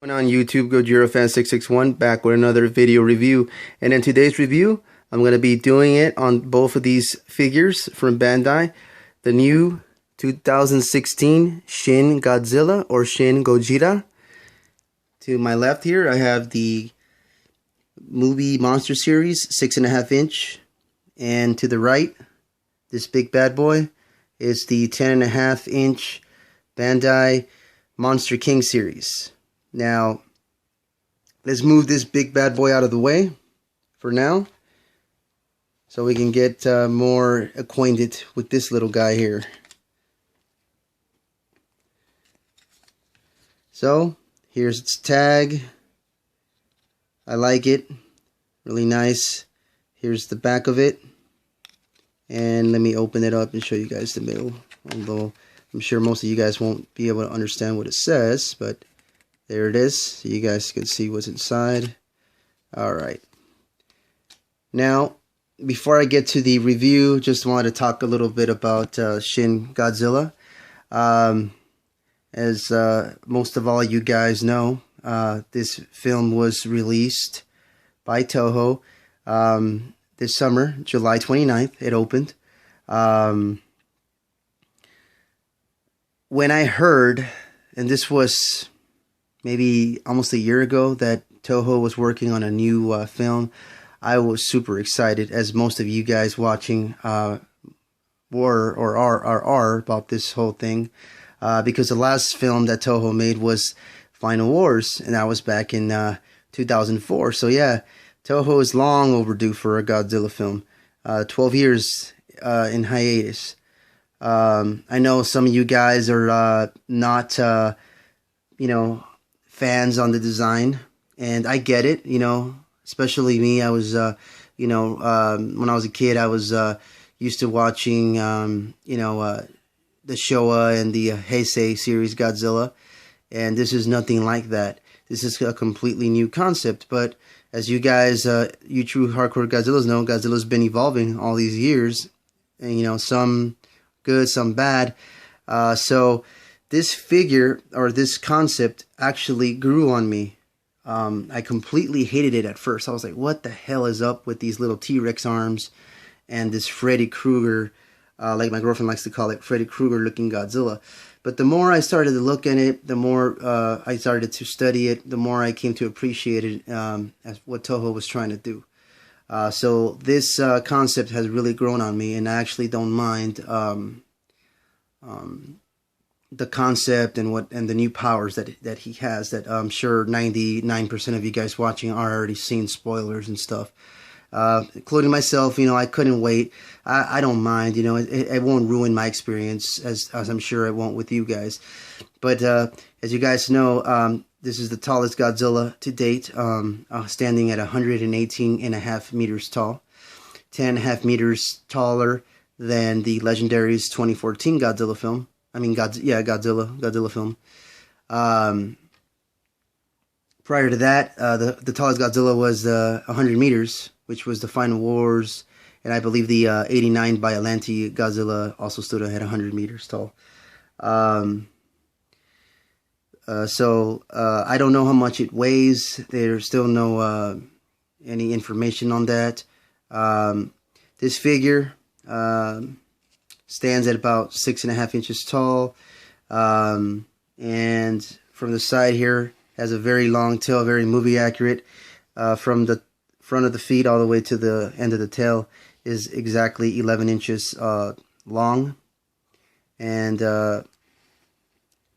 On YouTube, GojiraFan661 back with another video review. And in today's review, I'm going to be doing it on both of these figures from Bandai. The new 2016 Shin Godzilla or Shin Gojira. To my left here, I have the movie monster series 6.5 inch. And to the right, this big bad boy is the 10.5 inch Bandai Monster King series. Now, let's move this big bad boy out of the way for now so we can get more acquainted with this little guy here. So, here's its tag. I like it. Really nice. Here's the back of it. And let me open it up and show you guys the middle. Although, I'm sure most of you guys won't be able to understand what it says, but there it is, so you guys can see what's inside. Alright. Now, before I get to the review, just wanted to talk a little bit about Shin Godzilla. As most of all you guys know, this film was released by Toho this summer, July 29th. It opened. When I heard, and this was maybe almost a year ago, that Toho was working on a new film, I was super excited, as most of you guys watching were or are about this whole thing, because the last film that Toho made was Final Wars, and that was back in 2004. So yeah, Toho is long overdue for a Godzilla film. 12 years in hiatus. I know some of you guys are not, you know, fans on the design, and I get it, you know, especially me. I was, you know, when I was a kid, I was used to watching, you know, the Showa and the Heisei series Godzilla, and this is nothing like that. This is a completely new concept, but as you guys, you true hardcore Godzillas know, Godzilla's been evolving all these years, and, you know, some good, some bad, so this figure, or this concept, actually grew on me. I completely hated it at first. I was like, what the hell is up with these little T-Rex arms and this Freddy Krueger, like my girlfriend likes to call it, Freddy Krueger looking Godzilla. But the more I started to look at it, the more I started to study it, the more I came to appreciate it as what Toho was trying to do. So this concept has really grown on me, and I actually don't mind the concept and the new powers that he has, that I'm sure 99% of you guys watching are already seeing spoilers and stuff, including myself. You know, I couldn't wait. I don't mind, you know, it won't ruin my experience, as I'm sure it won't with you guys. But as you guys know, this is the tallest Godzilla to date, standing at 118.5 meters tall, 10.5 meters taller than the Legendary's 2014 Godzilla film. I mean, Godzilla film. Prior to that, the tallest Godzilla was 100 meters, which was the Final Wars, and I believe the 89 Biollante Godzilla also stood at 100 meters tall. So I don't know how much it weighs. There's still no any information on that. This figure stands at about 6.5 inches tall, and from the side here has a very long tail, very movie accurate. From the front of the feet all the way to the end of the tail is exactly 11 inches long, and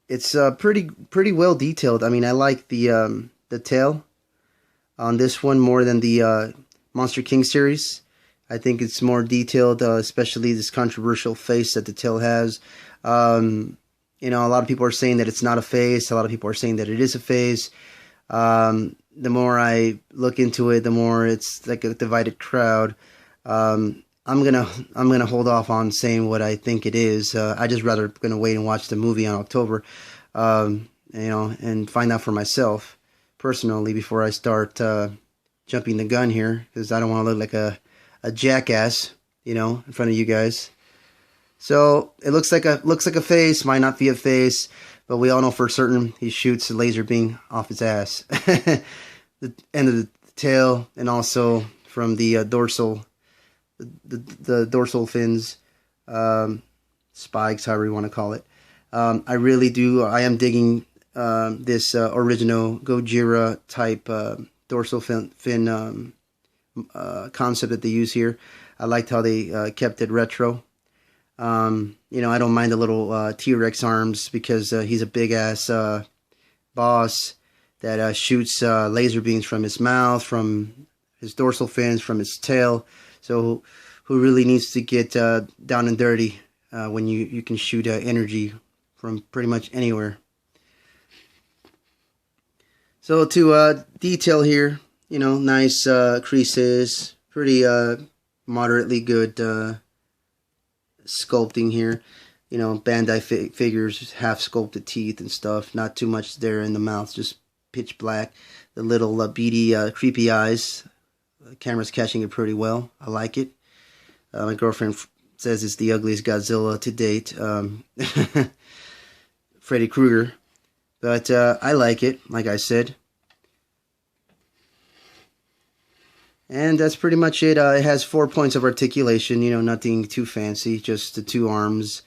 it's pretty well detailed. I mean, I like the tail on this one more than the Monster King series. I think it's more detailed, especially this controversial face that the tail has. You know, a lot of people are saying that it's not a face. A lot of people are saying that it is a face. The more I look into it, the more it's like a divided crowd. I'm gonna hold off on saying what I think it is. I just rather gonna wait and watch the movie on October, you know, and find out for myself personally before I start jumping the gun here, because I don't want to look like a jackass, you know, in front of you guys. So it looks like a face, might not be a face, but we all know for certain he shoots a laser beam off his ass. The end of the tail, and also from the dorsal, the dorsal fins, spikes, however you want to call it. I really do. I am digging this original Gojira type dorsal fin concept that they use here. I liked how they kept it retro. You know, I don't mind the little T-Rex arms because he's a big ass boss that shoots laser beams from his mouth, from his dorsal fins, from his tail. So who really needs to get down and dirty when you can shoot energy from pretty much anywhere. So to detail here, you know, nice creases, pretty moderately good sculpting here. You know, Bandai figures, half sculpted teeth and stuff. Not too much there in the mouth, just pitch black. The little beady, creepy eyes. The camera's catching it pretty well. I like it. My girlfriend says it's the ugliest Godzilla to date. Freddy Krueger. But I like it, like I said. And that's pretty much it. It has 4 points of articulation, you know, nothing too fancy, just the 2 arms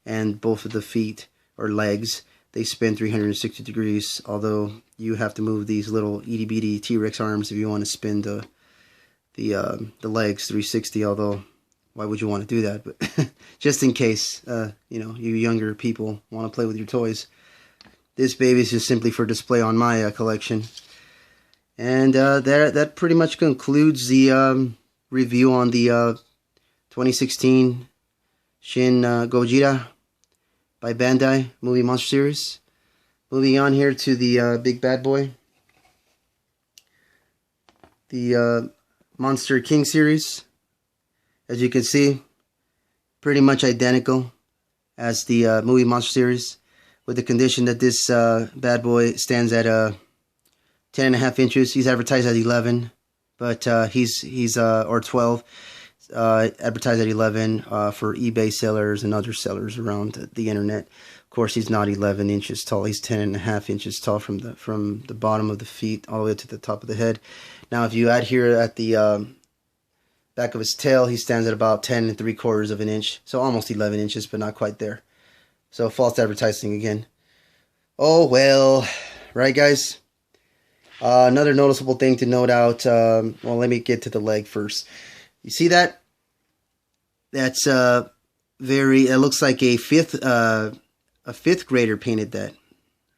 and both of the feet or legs. They spin 360 degrees, although you have to move these little itty bitty T-Rex arms if you want to spin the legs 360, although why would you want to do that? But just in case, you know, you younger people want to play with your toys. This baby is just simply for display on my collection. And that pretty much concludes the review on the 2016 Shin Godzilla by Bandai movie monster series. Moving on here to the big bad boy, the Monster King series. As you can see, pretty much identical as the movie monster series, with the condition that this bad boy stands at 10.5 inches. He's advertised at 11, but he's or 12. Advertised at 11 for eBay sellers and other sellers around the internet. Of course, he's not 11 inches tall. He's 10.5 inches tall from the bottom of the feet all the way to the top of the head. Now, if you add here at the back of his tail, he stands at about 10.75 of an inch, so almost 11 inches, but not quite there. So false advertising again. Oh well, right, guys. Another noticeable thing to note out. Well, let me get to the leg first. You see that? That's it looks like a fifth grader painted that,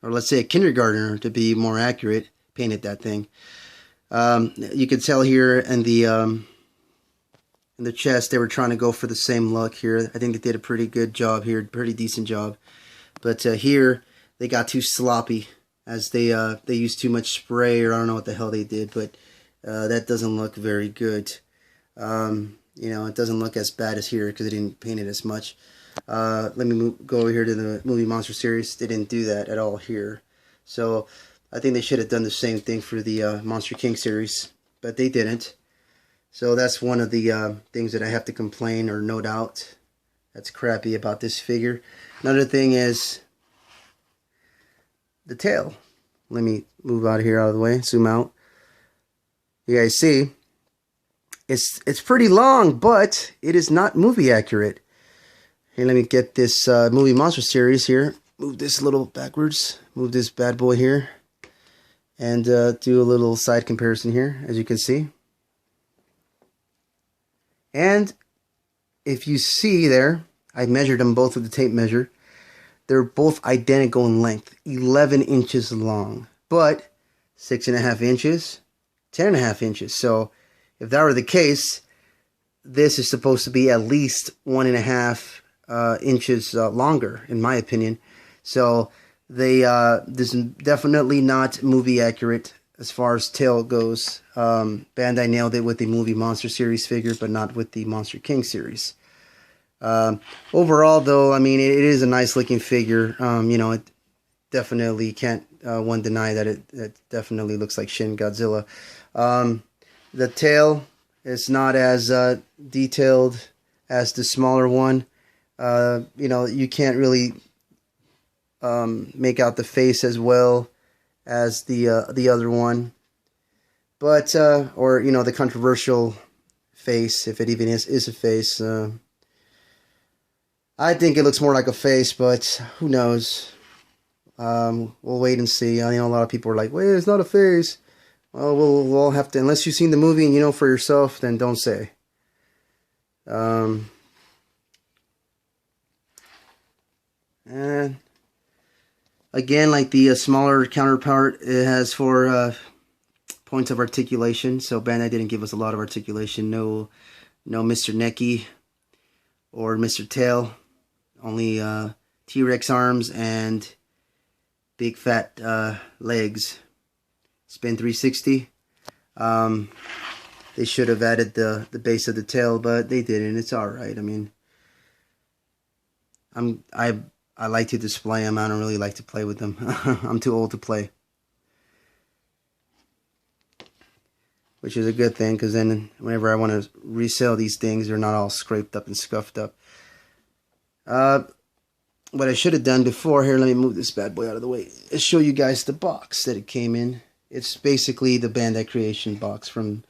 or let's say a kindergartner to be more accurate, painted that thing. You can tell here in the chest they were trying to go for the same look here. I think they did a pretty good job here, pretty decent job. But here they got too sloppy, as they used too much spray, or I don't know what the hell they did, but that doesn't look very good. You know, it doesn't look as bad as here because they didn't paint it as much. Let me go over here to the movie monster series. They didn't do that at all here. So I think they should have done the same thing for the Monster King series, but they didn't. So that's one of the things that I have to complain or note out. That's crappy about this figure. Another thing is the tail. Let me move out of here, out of the way, zoom out. You guys see, it's pretty long, but it is not movie accurate. Here, let me get this movie monster series here. Move this little backwards. Move this bad boy here. And do a little side comparison here, as you can see. And if you see there, I measured them both with the tape measure. They're both identical in length, 11 inches long, but 6.5 inches, 10.5 inches. So if that were the case, this is supposed to be at least 1.5 inches longer, in my opinion. So this is definitely not movie accurate as far as tail goes. Bandai nailed it with the movie monster series figure, but not with the Monster King series. Overall, though, I mean, it is a nice looking figure. You know, it definitely can't one deny that it definitely looks like Shin Godzilla. The tail is not as detailed as the smaller one. You know, you can't really make out the face as well as the other one. But or the controversial face, if it even is a face. I think it looks more like a face, but who knows? We'll wait and see. I know a lot of people are like, "Wait, it's not a face." Well, we'll have to, unless you've seen the movie and you know for yourself, then don't say. And again, like the smaller counterpart, it has 4 points of articulation. So Bandai didn't give us a lot of articulation. No Mr. Necky or Mr. Tail. Only T-Rex arms and big fat legs. Spin 360. They should have added the base of the tail, but they didn't. It's all right. I mean, I like to display them. I don't really like to play with them. I'm too old to play, which is a good thing, because then whenever I want to resell these things, they're not all scraped up and scuffed up. What I should have done before, here, let me move this bad boy out of the way, is show you guys the box that it came in. It's basically the Bandai Creation box from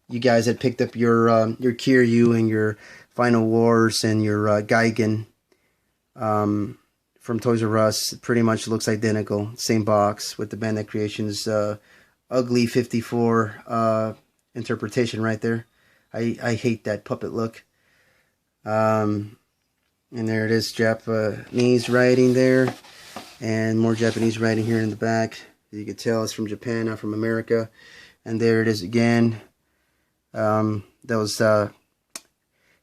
you guys that picked up your Kiryu and your Final Wars and your Gigan from Toys R Us. It pretty much looks identical. Same box with the Bandai Creations ugly 54 interpretation right there. I hate that puppet look. And there it is, Japanese writing there, and more Japanese writing here in the back. You can tell it's from Japan, not from America. And there it is again. Those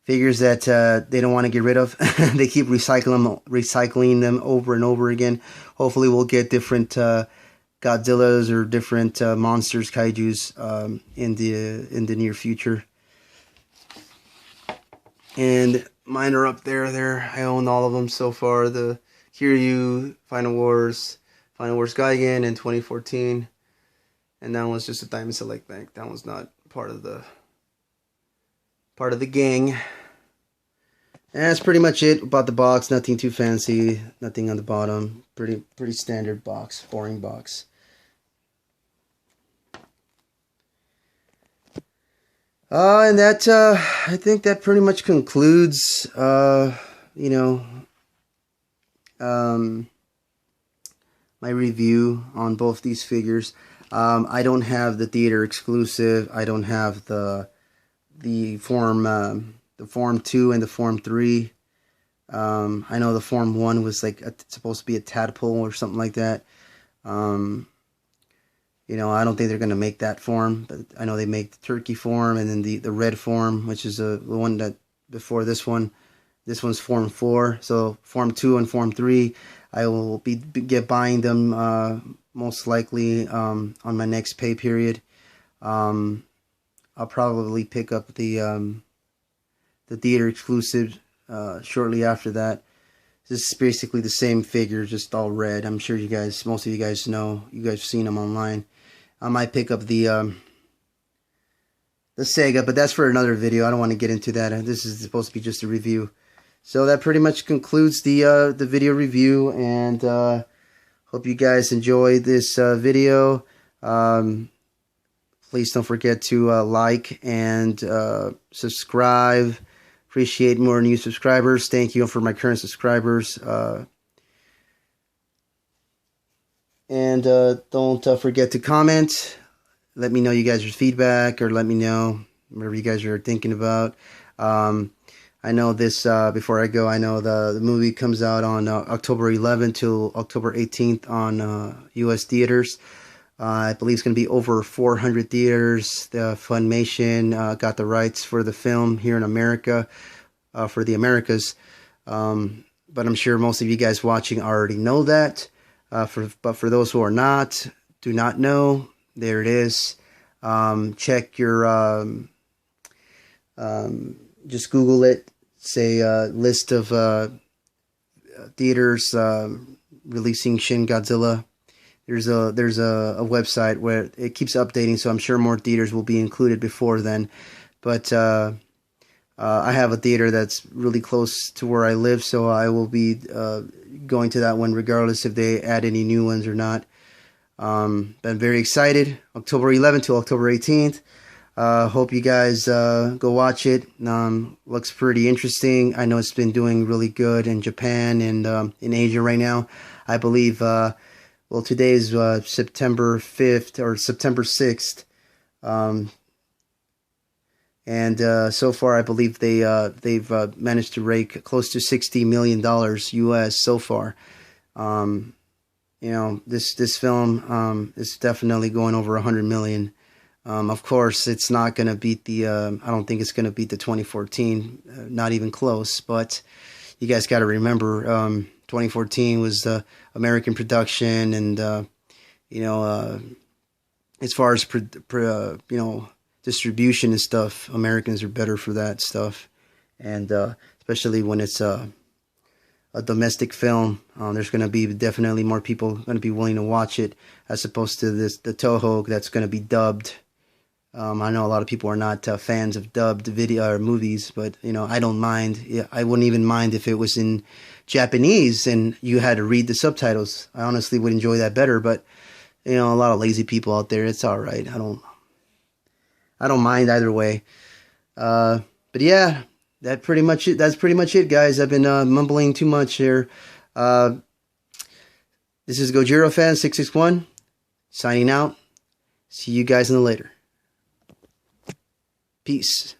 figures that they don't want to get rid of. They keep recycling them over and over again. Hopefully we'll get different Godzillas or different monsters, kaijus in the near future. And mine are up there. I own all of them so far. The Kiryu, Final Wars Gigan in 2014, and that one's just a Diamond Select Bank. That one's not part of the gang. And that's pretty much it about the box. Nothing too fancy. Nothing on the bottom. Pretty standard box. Boring box. And that I think that pretty much concludes my review on both these figures. I don't have the theater exclusive. I don't have the Form 2 and the Form 3. I know the Form 1 was like supposed to be a tadpole or something like that. I don't think they're going to make that form, but I know they make the turkey form and then the red form, which is the one that before this one. This one's Form 4. So Form 2 and Form 3, I will be buying them most likely on my next pay period. I'll probably pick up the theater exclusive shortly after that. This is basically the same figure, just all red. I'm sure most of you guys know. You guys have seen them online. I might pick up the Sega, but that's for another video. I don't want to get into that. This is supposed to be just a review. So that pretty much concludes the video review, and hope you guys enjoyed this video. Please don't forget to like and subscribe. Appreciate more new subscribers. Thank you for my current subscribers. And don't forget to comment. Let me know you guys' feedback, or let me know whatever you guys are thinking about. I know this, before I go, I know the movie comes out on October 11th till October 18th on U.S. theaters. I believe it's going to be over 400 theaters. The Funimation got the rights for the film here in America, for the Americas. But I'm sure most of you guys watching already know that. But for those who are not, do not know, there it is. Check your, just Google it. Say list of theaters releasing Shin Godzilla. There's a website where it keeps updating, so I'm sure more theaters will be included before then. But I have a theater that's really close to where I live, so I will be going to that one regardless if they add any new ones or not. Been very excited. October 11th to October 18th. Hope you guys go watch it. Looks pretty interesting. I know it's been doing really good in Japan and in Asia right now. I believe, well, today is September 5th or September 6th. And so far, I believe they've managed to rake close to $60 million US so far. You know, this film is definitely going over 100 million. Of course, it's not going to beat the. I don't think it's going to beat the 2014. Not even close. But you guys got to remember, 2014 was the American production, and you know, as far as you know, distribution and stuff, Americans are better for that stuff, and especially when it's a domestic film, there's going to be definitely more people going to be willing to watch it as opposed to the Toho that's going to be dubbed. I know a lot of people are not fans of dubbed video or movies, but you know, I don't mind. Yeah, I wouldn't even mind if it was in Japanese and you had to read the subtitles. I honestly would enjoy that better, but you know, a lot of lazy people out there. It's all right. I don't mind either way. But yeah, that's pretty much it, guys. I've been mumbling too much here. This is Gojira Fan 661 signing out. See you guys in the later. Peace.